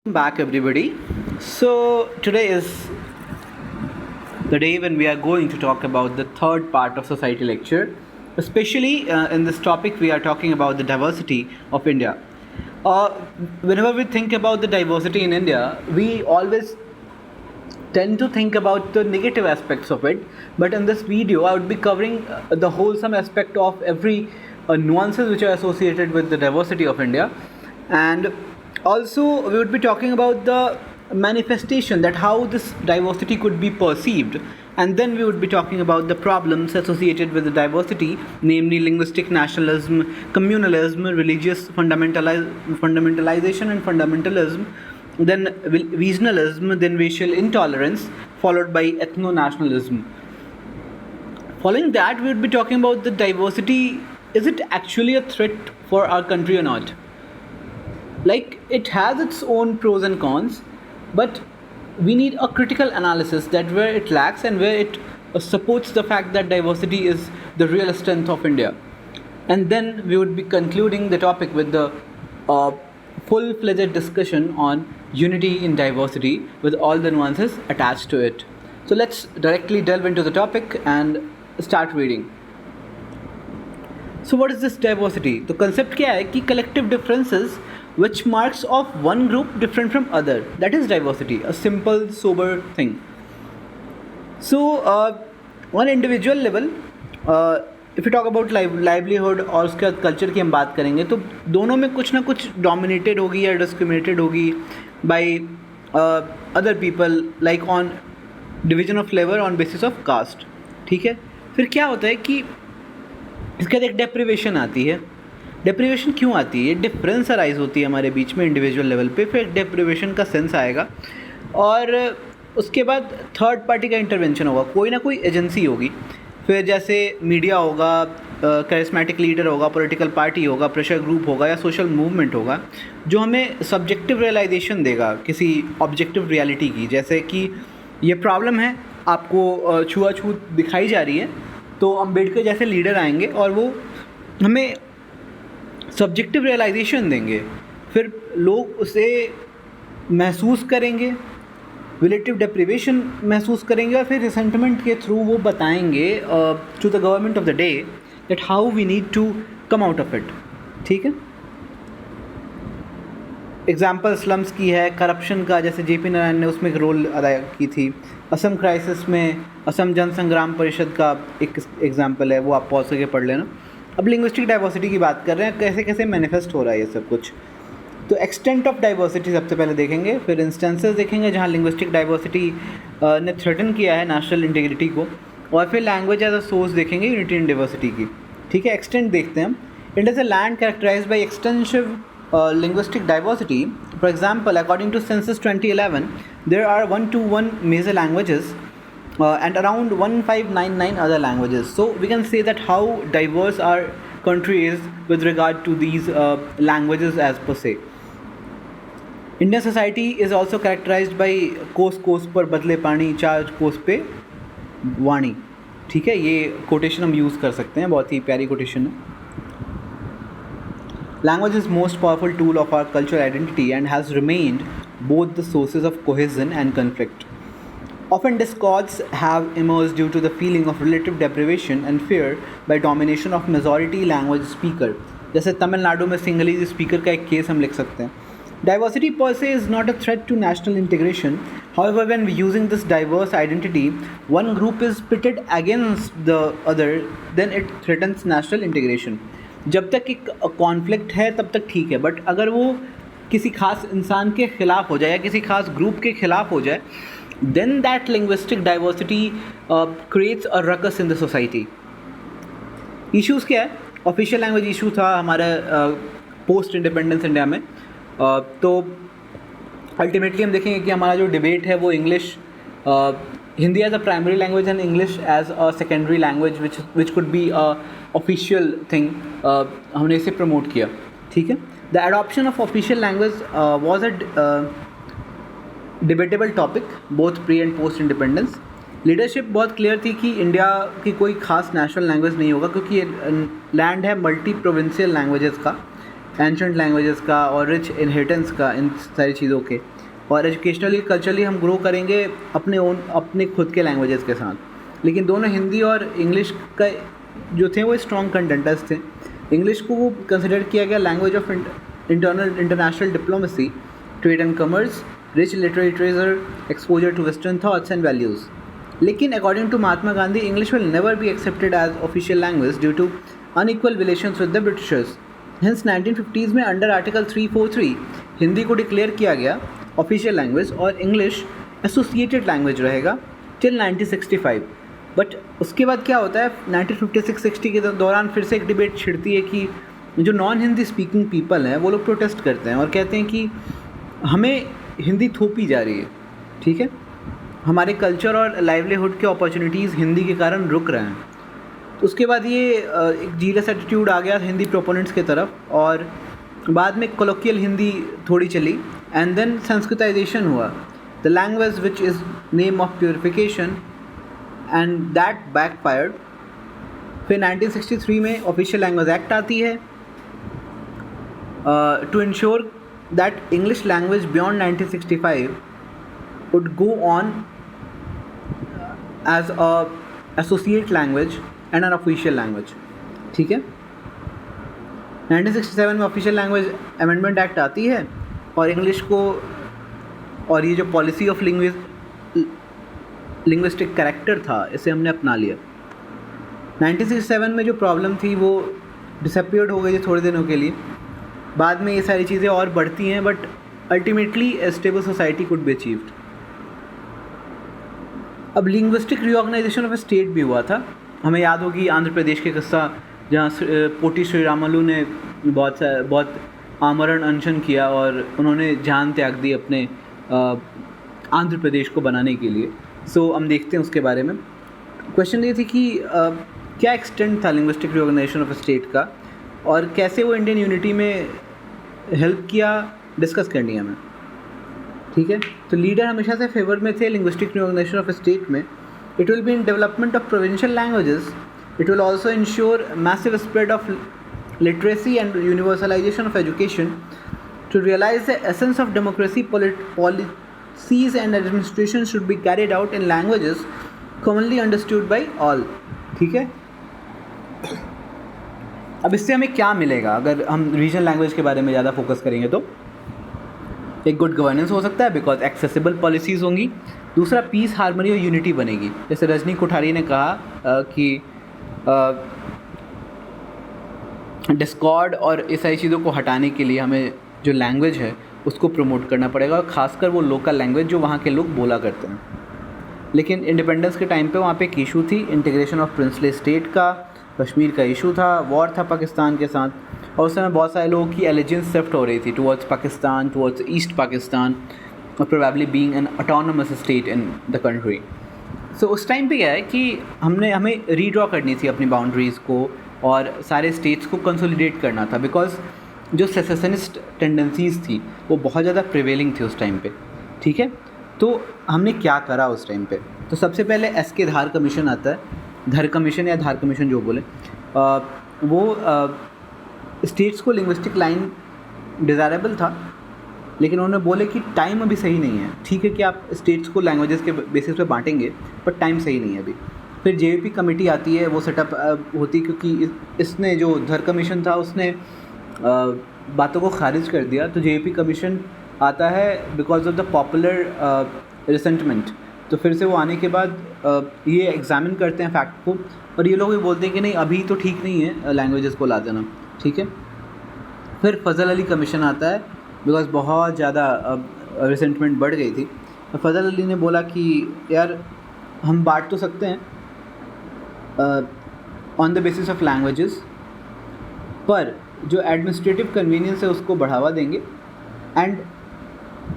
Back, everybody. So, today is the day when we are going to talk about the third part of society lecture. Especially in this topic, we are talking about the diversity of India. Uh, Whenever we think about the diversity in India, we always tend to think about the negative aspects of it, but in this video I would be covering the wholesome aspect of every nuances which are associated with the diversity of India. And also we would be talking about the manifestation, that how this diversity could be perceived, and then we would be talking about the problems associated with the diversity, namely linguistic nationalism, communalism, religious fundamentalization and fundamentalism, then regionalism, then racial intolerance, followed by ethno-nationalism. Following that, we would be talking about the diversity. Is it actually a threat for our country or not? Like, it has its own pros and cons, but we need a critical analysis, that where it lacks and where it supports the fact that diversity is the real strength of India. And then we would be concluding the topic with the full-fledged discussion on unity in diversity with all the nuances attached to it. So let's directly delve into the topic and start reading. So what is this diversity? The concept क्या है कि collective differences which marks of one group different from other. That is diversity, a simple, sober thing. So on individual level, if you talk about livelihood और उसके बाद culture की हम बात करेंगे, तो दोनों में कुछ ना कुछ डोमिनेटेड होगी या डिस्क्रिमिनेटेड होगी by other people, like on division of labour on basis of caste. ठीक है, फिर क्या होता है कि इसके बाद एक डेप्रिवेशन आती है. डेप्रिवेशन क्यों आती है? डिफरेंस अराइज होती है हमारे बीच में इंडिविजुअल लेवल पे, फिर डेप्रिवेशन का सेंस आएगा, और उसके बाद थर्ड पार्टी का इंटरवेंशन होगा, कोई ना कोई एजेंसी होगी. फिर जैसे मीडिया होगा, करिस्मेटिक लीडर होगा, पॉलिटिकल पार्टी होगा, प्रेशर ग्रुप होगा या सोशल मूवमेंट होगा, जो हमें सब्जेक्टिव रियलाइजेशन देगा किसी ऑब्जेक्टिव रियलिटी की. जैसे कि ये प्रॉब्लम है, आपको छुआछूत दिखाई जा रही है, तो अम्बेडकर जैसे लीडर आएंगे और वो हमें सब्जेक्टिव रियलाइजेशन देंगे. फिर लोग उसे महसूस करेंगे, रिलेटिव डेप्रिवेशन महसूस करेंगे, और फिर रिसेंटमेंट के थ्रू वो बताएंगे to the government of the day that how we need to come out of it. ठीक है, एग्जाम्पल स्लम्स की है, करप्शन का, जैसे जेपी नारायण ने उसमें एक रोल अदा की थी. असम क्राइसिस में असम जन संग्राम परिषद का एक एग्जाम्पल है, वो आप पॉज करके पढ़ लेना. अब लिंग्विस्टिक डाइवर्सिटी की बात कर रहे हैं, कैसे कैसे मैनिफेस्ट हो रहा है ये सब कुछ. तो एक्सटेंट ऑफ डाइवर्सिटी सबसे पहले देखेंगे, फिर इंस्टेंसेस देखेंगे जहाँ लिंग्विस्टिक डाइवर्सिटी ने थ्रेटन किया है नेशनल इंटीग्रिटी को, और फिर लैंग्वेज एज अ सोर्स देखेंगे यूनिटी इन डाइवर्सिटी की. ठीक है, एक्सटेंट देखते हैं हम. India is a land characterised by extensive linguistic diversity. For example, according to Census 2011, there are 121 major languages and around 1599 other languages. So we can say that how diverse our country is with regard to these languages as per se. Indian society is also characterized by कोस कोस पर बदले पानी, चार कोस पे वाणी. ठीक है, ये quotation हम use कर सकते हैं, बहुत ही प्यारी कोटेशन है. Language is most powerful tool of our cultural identity and has remained both the sources of cohesion and conflict. Often discords have emerged due to the feeling of relative deprivation and fear by domination of majority language speaker. जैसे तमिलनाडु में Sinhalese speaker का एक case हम लिख सकते हैं. Diversity per se is not a threat to national integration. However, when using this diverse identity, one group is pitted against the other, then it threatens national integration. जब तक एक कॉन्फ्लिक्ट है तब तक ठीक है, बट अगर वो किसी खास इंसान के ख़िलाफ़ हो जाए या किसी खास ग्रुप के ख़िलाफ़ हो जाए, then that linguistic diversity creates a ruckus in the society. Issues क्या है? ऑफिशियल लैंग्वेज इशू था हमारे पोस्ट इंडिपेंडेंस इंडिया में. तो अल्टीमेटली हम देखेंगे कि हमारा जो डिबेट है वो English, Hindi as a primary language and English as a secondary language which could be a official thing, हमने इसे प्रमोट किया. ठीक है, the adoption of official language was a debatable topic both pre and post independence. Leadership बहुत clear थी कि India की कोई खास नेशनल लैंग्वेज नहीं होगा, क्योंकि ये लैंड है मल्टी प्रोविंशियल लैंग्वेजेस का, एंशंट लैंग्वेजेस का और रिच इनहेरिटेंस का, इन सारी चीज़ों के। और एजुकेशनली कल्चरली हम ग्रो करेंगे अपने खुद के लैंग्वेजेस के साथ। लेकिन दोनों हिंदी और इंग्लिश का जो थे वो स्ट्रॉन्ग कंटेंटर्स थे। इंग्लिश को वो कंसिडर किया गया language of international diplomacy, trade and commerce, rich literary treasure, exposure to western thoughts and values. लेकिन according to Mahatma Gandhi, English will never be accepted as official language due to unequal relations with the Britishers. Hence 1950s में under article 343 Hindi को declare किया गया official language और English associated language रहेगा till 1965। But उसके बाद क्या होता है, 1956-60 के दौरान फिर से एक डिबेट छिड़ती है कि जो नॉन हिंदी स्पीकिंग पीपल हैं वो लोग प्रोटेस्ट करते हैं और कहते हैं कि हमें हिंदी थोपी जा रही है, ठीक है, हमारे कल्चर और लाइवलीहुड के अपॉर्चुनिटीज़ हिंदी के कारण रुक रहे हैं। तो उसके बाद ये एक जीलस एटीट्यूड आ गया हिंदी प्रोपोनेंट्स की तरफ और बाद में कोलोकियल हिंदी थोड़ी चली एंड देन संस्कृताइजेशन हुआ, the language which is name of purification and that backfired. फिर 1963 में ऑफिशियल लैंग्वेज एक्ट आती है to ensure that English language beyond 1965 would go on as a associate language and an official language, ठीक है। 1967 में official language amendment act आती है और इंग्लिश को और ये जो पॉलिसी ऑफ लिंग्विस्टिक कैरेक्टर था इसे हमने अपना लिया। 1967 में जो प्रॉब्लम थी वो डिसअपियर्ड हो गई थी थोड़े दिनों के लिए, बाद में ये सारी चीज़ें और बढ़ती हैं, but ultimately A stable society could be achieved. अब लिंग्विस्टिक रीऑर्गेनाइजेशन ऑफ स्टेट भी हुआ था। हमें याद होगी आंध्र प्रदेश के किस्सा जहाँ पोटी श्रीरामलू ने बहुत आमरण अनशन किया और उन्होंने जान त्याग दी अपने आंध्र प्रदेश को बनाने के लिए। सो हम देखते हैं उसके बारे में। क्वेश्चन ये थी कि क्या एक्सटेंट था लिंग्विस्टिक रीऑर्गेनाइजेशन ऑफ स्टेट का और कैसे वो इंडियन यूनिटी में हेल्प किया, डिस्कस करनी है हमें, ठीक है। तो लीडर हमेशा से फेवर में थे लिंग्विस्टिक रीऑर्गेनाइजेशन ऑफ स्टेट में। It will be in development of provincial languages, it will also ensure massive spread of literacy and universalisation of education to realise the essence of democracy. Policies and administration should be carried out in languages commonly understood by all, ठीक है। अब इससे हमें क्या मिलेगा अगर हम regional language के बारे में ज़्यादा फोकस करेंगे? तो एक गुड गवर्नेंस हो सकता है बिकॉज एक्सेसिबल पॉलिसीज़ होंगी। दूसरा, पीस, हार्मनी और यूनिटी बनेगी। जैसे रजनी कोठारी ने कहा कि डिस्कॉर्ड और इस सारी चीज़ों को हटाने के लिए हमें जो लैंग्वेज है उसको प्रमोट करना पड़ेगा और ख़ासकर वो लोकल लैंग्वेज जो वहाँ के लोग बोला करते हैं। लेकिन इंडिपेंडेंस के टाइम पे वहाँ पे एक इशू थी इंटीग्रेशन ऑफ प्रिंसली स्टेट का, कश्मीर का इशू था, वॉर था पाकिस्तान के साथ और उस समय बहुत सारे लोगों की एलिजेंस शिफ्ट हो रही थी towards Pakistan, towards east Pakistan और probably being an autonomous state in the country. So उस टाइम पे क्या है कि हमें रीड्रॉ करनी थी अपनी बाउंड्रीज़ को और सारे स्टेट्स को कंसोलिडेट करना था बिकॉज जो सेसेशनिस्ट टेंडेंसीज़ थी वो बहुत ज़्यादा प्रिवेलिंग थी उस टाइम पे, ठीक है। तो हमने क्या करा उस टाइम पे? तो सबसे पहले एस.के. धार कमीशन आता है, धर कमीशन या धार कमीशन जो बोले, वो स्टेट्स को लिंग्विस्टिक लाइन डिज़ायरेबल था लेकिन उन्होंने बोले कि टाइम अभी सही नहीं है। ठीक है कि आप स्टेट्स को लैंग्वेजेस के बेसिस पे बांटेंगे बट टाइम सही नहीं है अभी। फिर जेवीपी कमेटी आती है, वो सेटअप होती क्योंकि इसने जो धर कमीशन था उसने बातों को खारिज कर दिया। तो जेवीपी कमीशन आता है because of the popular resentment. तो फिर से वो आने के बाद ये एग्जामिन करते हैं फैक्ट को और ये लोग भी बोलते हैं कि नहीं अभी तो ठीक नहीं है लैंग्वेजेस को ला देना, ठीक है। फिर फजल अली कमीशन आता है बिकॉज बहुत ज़्यादा रिसेंटमेंट बढ़ गई थी। फजल अली ने बोला कि यार हम बांट तो सकते हैं on the basis of languages, पर जो एडमिनिस्ट्रेटिव कन्वीनियंस है उसको बढ़ावा देंगे एंड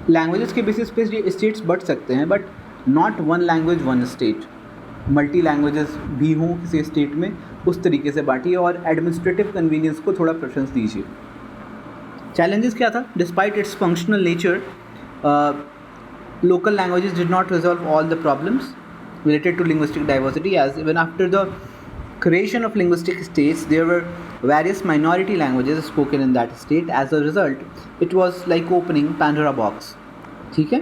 लैंग्वेजेस के बेसिस पे स्टेट्स बढ़ सकते हैं but not one language one state. Multi languages भी हों किसी स्टेट में, उस तरीके से बांटिए और एडमिनिस्ट्रेटिव कन्वीनियंस को थोड़ा प्रेफरेंस दीजिए। चैलेंजेस क्या था? Despite it's functional nature, local languages did not resolve all the problems related to linguistic diversity, as even after the creation of linguistic states there were various minority languages spoken in that state. As a result, it was like opening Pandora box. ठीक है.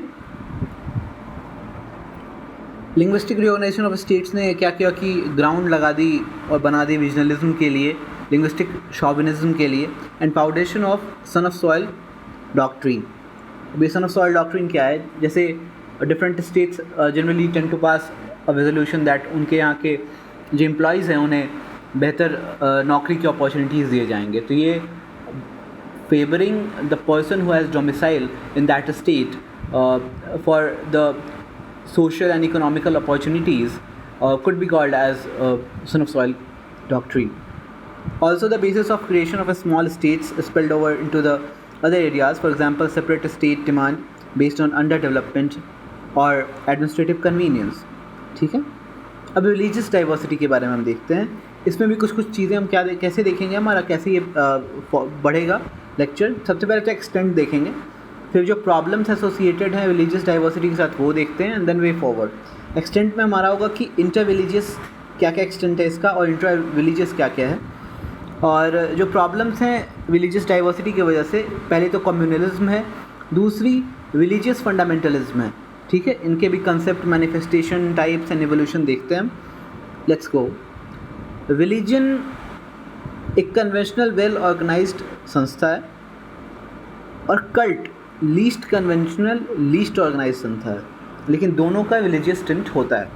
Linguistic reorganisation of states ने क्या किया कि ground लगा दी और बना दी regionalism के लिए, लिंग्विस्टिक शॉविनिज्म के लिए, and foundation of son of soil doctrine. अभी सन ऑफ सॉइल डॉक्ट्रिन क्या है? जैसे different states generally tend to pass a resolution that उनके यहाँ के जो एम्प्लॉयज़ हैं उन्हें बेहतर नौकरी की अपॉर्चुनिटीज़ दिए जाएंगे. तो ये favouring the person who has domicile in that state for the social and economical opportunities could be called as son of soil doctrine. Also, the basis of creation of a small states spilled over into the other areas. For example, separate state demand based on underdevelopment or administrative convenience. ठीक है. अब religious diversity के बारे में हम देखते हैं. इसमें भी कुछ चीज़ें हम कैसे देखेंगे, हमारा कैसे ये बढ़ेगा लेक्चर. सबसे पहले तो एक्सटेंट देखेंगे, फिर जो प्रॉब्लम्स एसोसिएटेड हैं रिलीजियस डाइवर्सिटी के साथ वो देखते हैं, and then way forward. Extent में हमारा होगा कि इंटर रिलीजियस क्या क्या एक्सटेंट है इसका और इंटर रिलीजियस क्या क्या है. और जो प्रॉब्लम्स हैं रिलीजियस डाइवर्सिटी की वजह से, पहले तो कम्युनलिज्म है, दूसरी रिलीजियस फंडामेंटलिज्म है. ठीक है. इनके भी concept, manifestation, types and evolution देखते हैं हम. Let's go. रिलीजन एक कन्वेंशनल वेल ऑर्गेनाइज्ड संस्था है और cult least conventional least organise संस्था है, लेकिन दोनों का रिलीजियस टिंट होता है.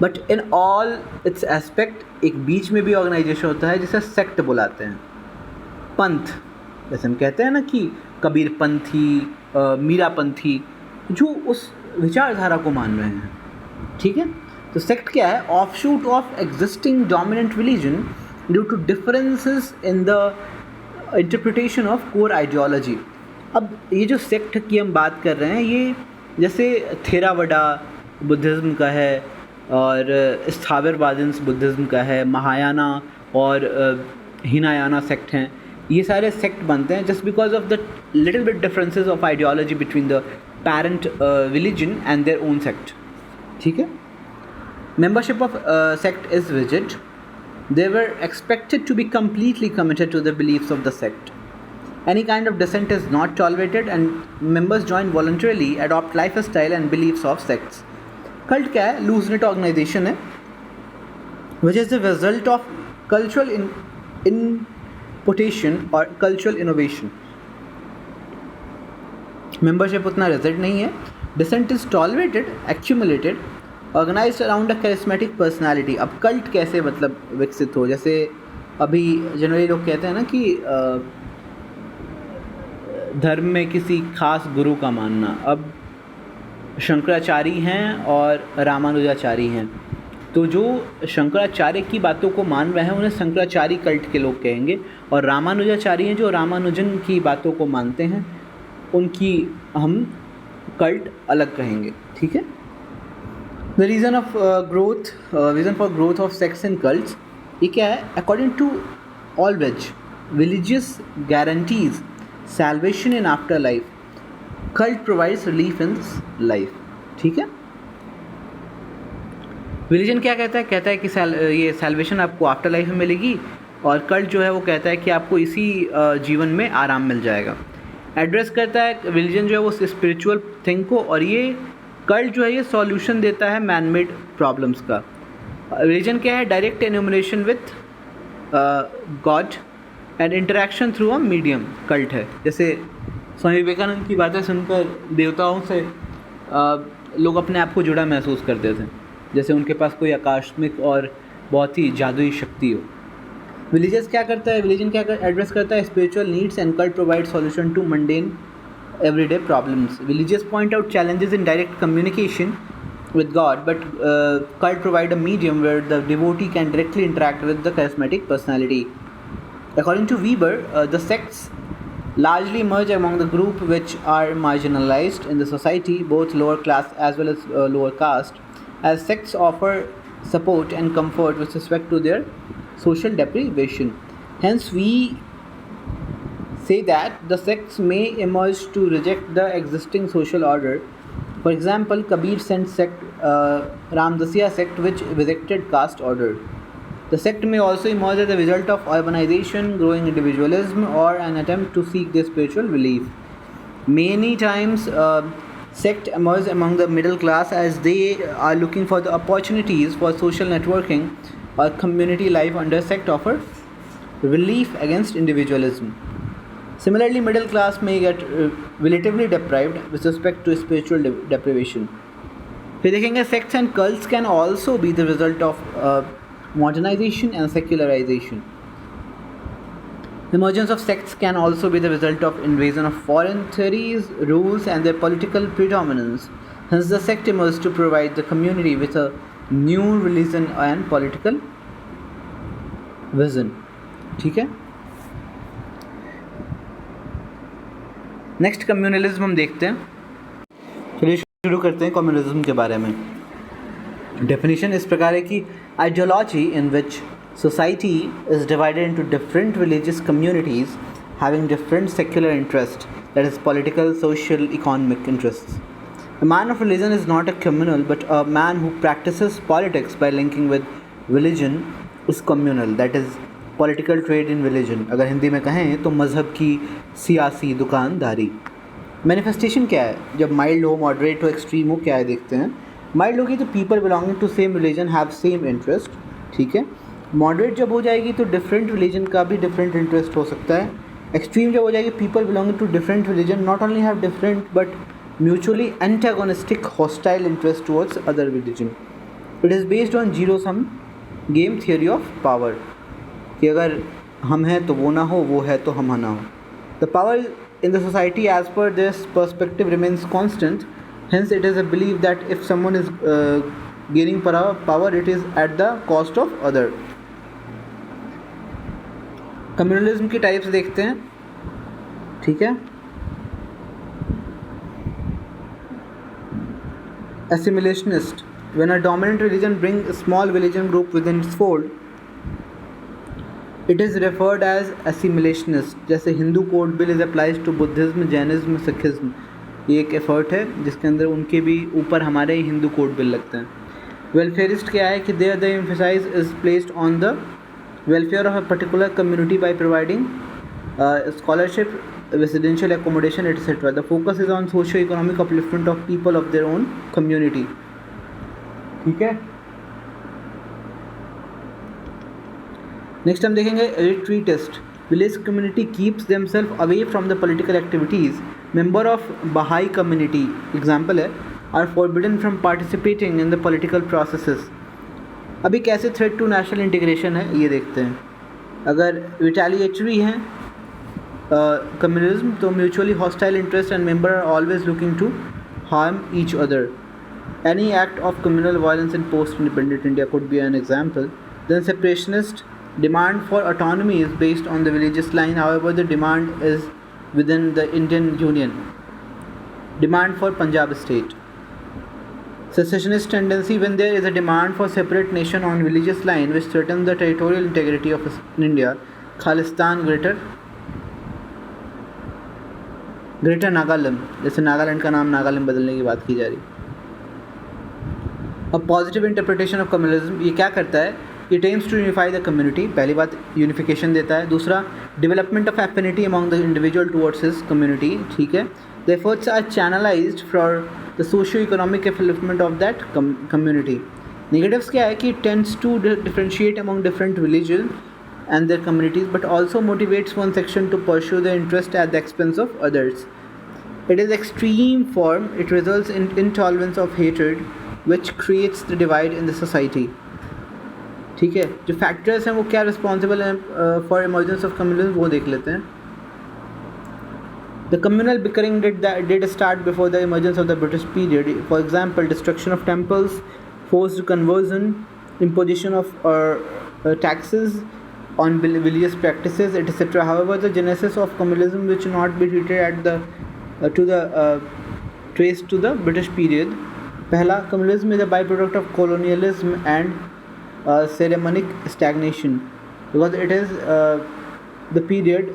But in all its aspect एक बीच में भी ऑर्गेनाइजेशन होता है जिसे सेक्ट बुलाते हैं. पंथ, जैसे हम कहते हैं ना कि कबीर पंथी, मीरा पंथी, जो उस विचारधारा को मान रहे हैं. ठीक है. तो सेक्ट क्या है? Offshoot of existing dominant religion due to differences in the interpretation of core ideology. अब ये जो सेक्ट की हम बात कर रहे हैं, ये जैसे थेरावडा बुद्धिज़्म का है और स्थावरवादन्स बुद्धिज़्म का है, महायाना और हिनायाना सेक्ट हैं. ये सारे सेक्ट बनते हैं just because of the little bit differences of ideology between the parent religion and their own sect. ठीक है. Membership of sect is rigid. They were expected to be completely committed to the beliefs of the sect. Any kind of dissent is not tolerated and members join voluntarily, adopt lifestyle and beliefs of sects. Cult क्या है? Loose knit organization है, which is the result of cultural importation or cultural innovation. Membership उतना rigid नहीं है. Dissent is tolerated, accumulated, organise around a charismatic personality. अब cult कैसे मतलब विकसित हो? जैसे अभी जनरली लोग कहते हैं ना कि धर्म में किसी खास गुरु का मानना. अब शंकराचार्य हैं और रामानुजाचार्य हैं, तो जो शंकराचार्य की बातों को मान रहे हैं उन्हें शंकराचार्य कल्ट के लोग कहेंगे, और रामानुजाचार्य हैं जो रामानुजन की बातों को मानते हैं, उनकी हम कल्ट अलग कहेंगे. ठीक है. The reason for growth of sects and cults, ये क्या है? According to all which religious guarantees salvation in afterlife, cult provides relief in life. ठीक है. रिलीजन क्या कहता है? कहता है कि ये salvation आपको आफ्टर लाइफ में मिलेगी, और कल्ट जो है वो कहता है कि आपको इसी जीवन में आराम मिल जाएगा. एड्रेस करता है रिलीजन जो है वो स्पिरिचुअल थिंग को, और ये कल्ट जो है ये सॉल्यूशन देता है मैन मेड प्रॉब्लम्स का. रिलीजन क्या है? Direct enumeration with God and interaction through a medium. Cult है जैसे स्वामी विवेकानंद की बातें सुनकर देवताओं से लोग अपने आप को जुड़ा महसूस करते थे, जैसे उनके पास कोई आकस्मिक और बहुत ही जादुई शक्ति हो. रिलीजियस क्या करता है? रिलीजन क्या एड्रेस करता है? Spiritual needs, and cult provide solution to mundane everyday problems. Religious point out challenges in direct communication with God, but cult provide a medium where the devotee can directly interact with the charismatic personality. According to Weber, the sects largely emerge among the group which are marginalized in the society, both lower class as well as lower caste, as sects offer support and comfort with respect to their social deprivation. Hence, we say that the sects may emerge to reject the existing social order. For example, Kabir sect, Ramdasiya sect, which rejected caste order. The sect may also emerge as a result of urbanization, growing individualism, or an attempt to seek their spiritual relief. Many times, sect emerge among the middle class as they are looking for the opportunities for social networking or community life under sect offer relief against individualism. Similarly, middle class may get relatively deprived with respect to spiritual deprivation. फिर देखेंगे sects and cults can also be the result of modernization and secularization. The emergence of sects can also be the result of invasion of foreign theories, rules, and their political predominance. Hence, the sect emerged to provide the community with a new religion and political vision. ठीक है. Next communalism हम देखते हैं. चलिए शुरू करते हैं communalism के बारे में. डेफिनेशन इस प्रकार है कि ideology in which society is divided into different religious communities having different secular interests, that is political, social, economic interests. A man of religion is not a communal, but a man who practices politics by linking with religion is communal, that is political trade in religion. अगर हिंदी में कहें तो मज़हब की सियासी दुकानदारी. Manifestation क्या है? जब माइल्ड हो, मॉडरेट हो, एक्सट्रीम हो, क्या है देखते हैं. माइल्ड होगी तो people belonging to same religion have same interest. ठीक है. मॉडरेट जब हो जाएगी तो डिफरेंट रिलीजन का भी डिफरेंट इंटरेस्ट हो सकता है. एक्सट्रीम जब हो जाएगी people belonging to different religion not only have different but mutually antagonistic hostile interest towards other religion. It is based on zero sum game theory of power, कि अगर हम हैं तो वो ना हो, वो है तो हम ना हो. The power in the society as per this perspective remains constant. Hence it is a believe that if someone is gaining power it is at the cost of other. Communalism की टाइप्स देखते हैं. ठीक है. Assimilationist. When a dominant religion brings a small religion group within its fold, it is referred as assimilationist. जैसे Hindu code bill is applies to Buddhism, Jainism, Sikhism. ये एक effort है जिसके अंदर उनके भी ऊपर हमारे हिंदू कोड बिल लगते हैं. वेलफेयरिस्ट क्या है कि there the emphasise is placed on the welfare of a particular community by providing scholarship, residential accommodation, etc. The focus is on socio-economic upliftment of people of their own community. ठीक है. Next हम देखेंगे retreatist. Village community keeps themselves away from the political activities. Member of Baha'i community, example है, are forbidden from participating in the political processes. अभी कैसे threat to national integration है ये देखते हैं. अगर रिटेलिएटरी हैं कम्युनलिज्म तो mutually hostile interest and member are always looking to harm each other. Any act of communal violence in post independent India could be an example. Then separationist demand for autonomy is based on the religious line. However the demand is within the Indian union. Demand for Punjab state. Secessionist tendency when there is a demand for separate nation on religious line which threatens the territorial integrity of India. Khalistan, Greater Nagaland, जैसे नागालैंड का नाम नागालैंड बदलने की बात की जा रही. अब पॉजिटिव इंटरप्रिटेशन ऑफ कम्युनलिज्म ये क्या करता है? It aims to unify the community. पहली बात यूनिफिकेशन देता है. दूसरा development of affinity among the individual towards his community. ठीक है. The efforts are channelised for the socio-economic upliftment of that community. Negatives क्या है कि it tends to differentiate among different religions and their communities, but also motivates one section to pursue their interest at the expense of others. It is extreme form. It results in intolerance of hatred, which creates the divide in the society. ठीक है. जो factors हैं वो क्या responsible हैं for emergence of communism वो देख लेते हैं. The communal bickering did start before the emergence of the British period. For example, destruction of temples, forced conversion, imposition of taxes on religious practices, etc. However, the genesis of communalism which not be treated at traced to the British period. पहला, communalism is a byproduct of colonialism and ceremonic stagnation, because it is the period.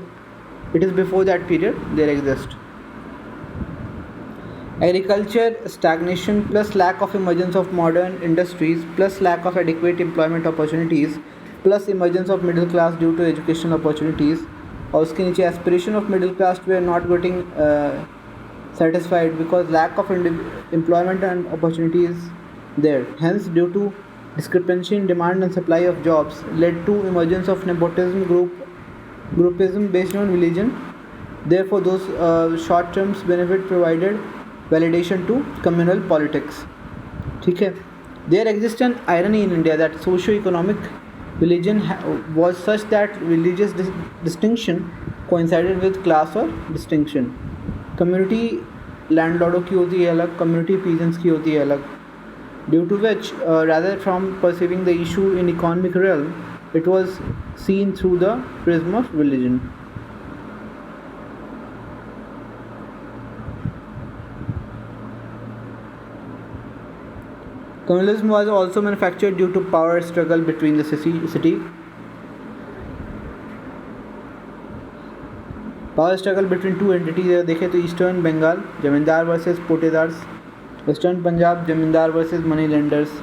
It is before that period there exist. Agriculture stagnation plus lack of emergence of modern industries plus lack of adequate employment opportunities plus emergence of middle class due to educational opportunities, और उसके नीचे aspiration of middle class were not getting satisfied because lack of employment and opportunities there. Hence, due to discrepancy in demand and supply of jobs, led to emergence of nepotism groupism based on religion. Therefore, those short-term benefit provided validation to communal politics. ठीक है. There exists an irony in India that socio-economic religion was such that religious distinction coincided with class or distinction. Community लैंडलॉर्डों की होती है अलग, community peasants की होती है अलग. Due to which rather from perceiving the issue in economic realm, it was seen through the prism of religion. Communalism was also manufactured due to power struggle between the city. Power struggle between two entities देखें तो eastern Bengal जमींदार versus पोटेदार्स, western Punjab जमींदार versus money lenders.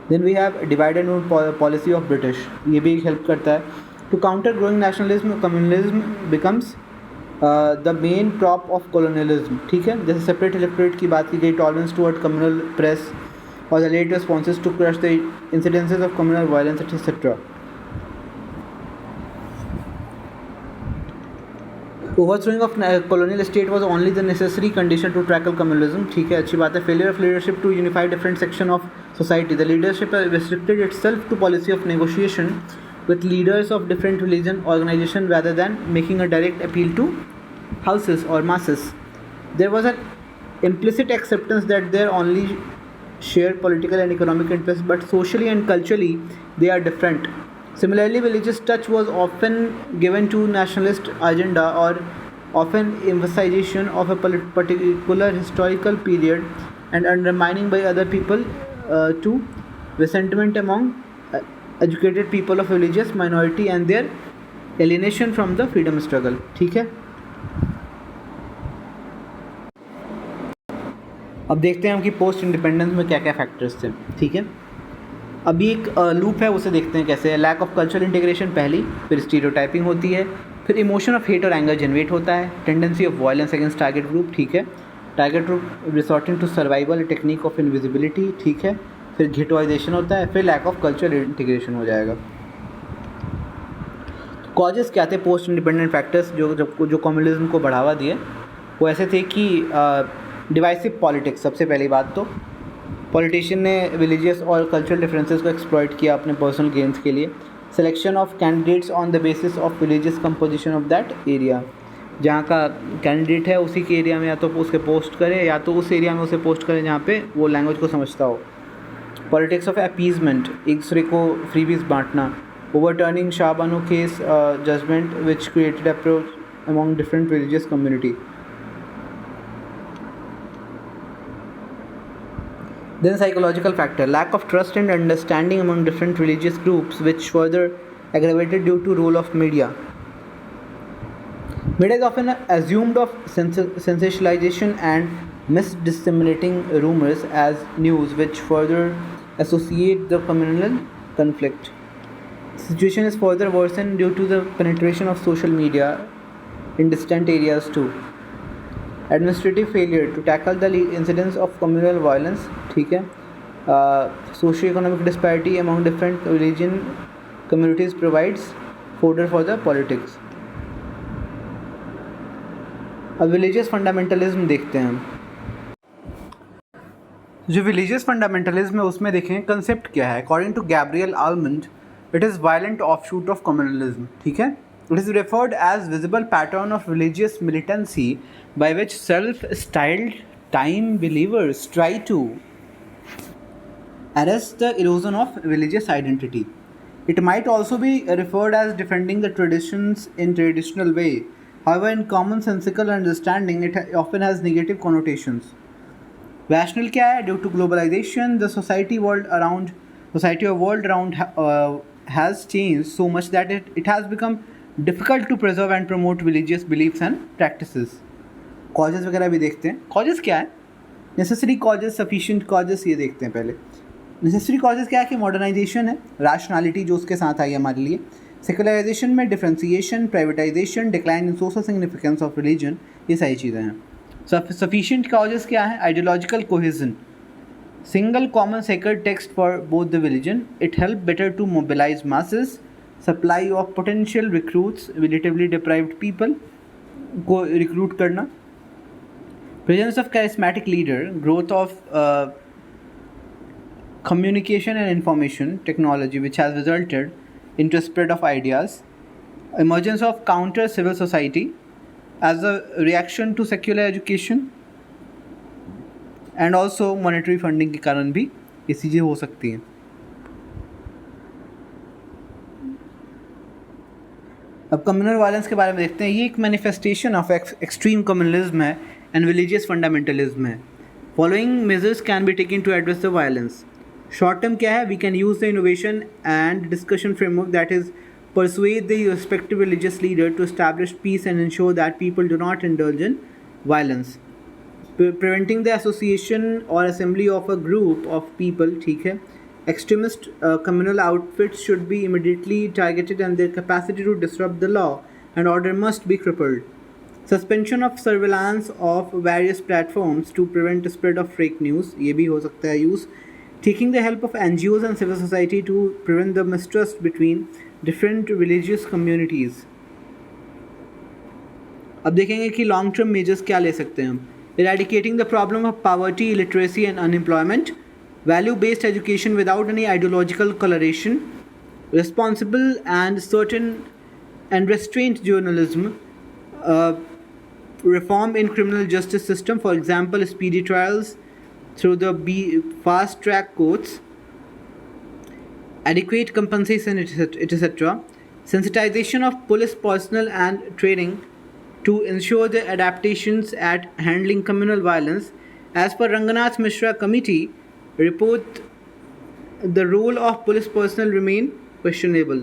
Then we have divide and rule policy of British. ये भी help करता है. To counter growing nationalism, communalism becomes the main prop of colonialism. ठीक है, जैसे separate electorate की बात की गई, tolerance toward communal press or the late responses to crush the incidences of communal violence, etc. Overthrowing of colonial state was only the necessary condition to tackle communalism. ठीक है, अच्छी बात है. Failure of leadership to unify different section of society. The leadership restricted itself to policy of negotiation with leaders of different religion organization rather than making a direct appeal to houses or masses. There was an implicit acceptance that they only share political and economic interests, but socially and culturally they are different. Similarly, religious touch was often given to nationalist agenda or often emphasization of a particular historical period and undermining by other people to resentment among educated people of religious minority and their alienation from the freedom struggle. ठीक है, अब देखते हैं हम कि post independence में क्या क्या फैक्टर्स थे. ठीक है, अभी एक लूप है, उसे देखते हैं कैसे है. लैक ऑफ कल्चरल इंटीग्रेशन पहली, फिर स्टीरियोटाइपिंग होती है, फिर इमोशन ऑफ हेट और एंगर जनरेट होता है, tendency of violence against target group. ठीक है, target group resorting to survival technique of invisibility. ठीक है, फिर घिटवाइजेशन होता है, फिर लैक ऑफ कल्चरल इंटीग्रेशन हो जाएगा. कॉजेस क्या थे पोस्ट इंडिपेंडेंट फैक्टर्स जो कम्युनलिज्म को बढ़ावा दिए? वो ऐसे थे कि डिवाइसिव पॉलिटिक्स. सबसे पहली बात तो पॉलिटिशियन ने रिलीजियस और कल्चरल डिफरेंसेस को एक्सप्लॉइट किया अपने पर्सनल गेन्स के लिए. Selection of candidates on the basis of religious composition of that area. जहाँ का कैंडिडेट है उसी के एरिया में या तो उसके पोस्ट करें या तो उस एरिया में उसे पोस्ट करें जहाँ पे वो लैंग्वेज को समझता हो. पॉलिटिक्स ऑफ अपीजमेंट, एक दूसरे को फ्रीबीज बांटना. Overturning Shah Bano case judgement which created approach among different religious community. Then psychological factor, lack of trust and understanding among different religious groups, which further aggravated due to role of media. Media is often assumed of sensationalization and misdisseminating rumors as news, which further associate the communal conflict. The situation is further worsened due to the penetration of social media in distant areas too. Administrative failure to tackle the incidents of communal violence. ठीक है, socio-economic disparity among different religion communities provides fodder for the politics. अब religious fundamentalism देखते हैं हम. जो religious fundamentalism है उसमें देखें कंसेप्ट क्या है. According to Gabriel Almond, it is violent offshoot of communalism. ठीक है, it is referred as visible pattern of religious militancy by which self-styled time believers try to arrest the erosion of religious identity. It might also be referred as defending the traditions in traditional way. However, in commonsensical understanding, it often has negative connotations. Rational क्या है? Due to globalization, the society or world around has changed so much that it has become difficult to preserve and promote religious beliefs and practices. Causes वगैरह भी देखते हैं. Causes क्या है? Necessary causes, sufficient causes, ये देखते हैं पहले. नेसेसरी कॉजेज़ क्या है कि मॉडर्नाइजेशन है, रैशनैलिटी जो उसके साथ आई हमारे लिए. सेकुलराइजेशन में differentiation, privatisation, decline in social significance of religion, ये सारी चीज़ें हैं. सफिशिएंट कॉजेज़ क्या है? Ideological cohesion, single common sacred text for both the religion. It helped better to mobilize masses, supply of potential recruits, relatively deprived people को recruit करना. Presence of charismatic leader, growth of communication and information technology which has resulted into spread of ideas. Emergence of counter civil society as a reaction to secular education. And also monetary funding के कारण भी ये चीज़ें हो सकती हैं. अब communal violence के बारे में देखते हैं. ये एक मैनिफेस्टेशन ऑफ एक्सट्रीम कम्युनलिज्म है एंड रिलीजियस फंडामेंटलिज्म है. Following measures can be taken to address the violence. Short term क्या है? We can use the innovation and discussion framework that is persuade the respective religious leader to establish peace and ensure that people do not indulge in violence. Preventing the association or assembly of a group of people, ठीक है. Extremist communal outfits should be immediately targeted and their capacity to disrupt the law and order must be crippled. Suspension of surveillance of various platforms to prevent the spread of fake news, ये भी हो सकता है use. Taking the help of NGOs and civil society to prevent the mistrust between different religious communities. अब देखेंगे कि long term measures क्या ले सकते हैं हम. Eradicating the problem of poverty, illiteracy and unemployment, value-based education without any ideological coloration, responsible and certain and restrained journalism, reform in criminal justice system, for example, speedy trials through the fast-track courts, adequate compensation, etc., sensitization of police personnel and training to ensure the adaptations at handling communal violence. As per Ranganath Mishra Committee report, the role of police personnel remain questionable.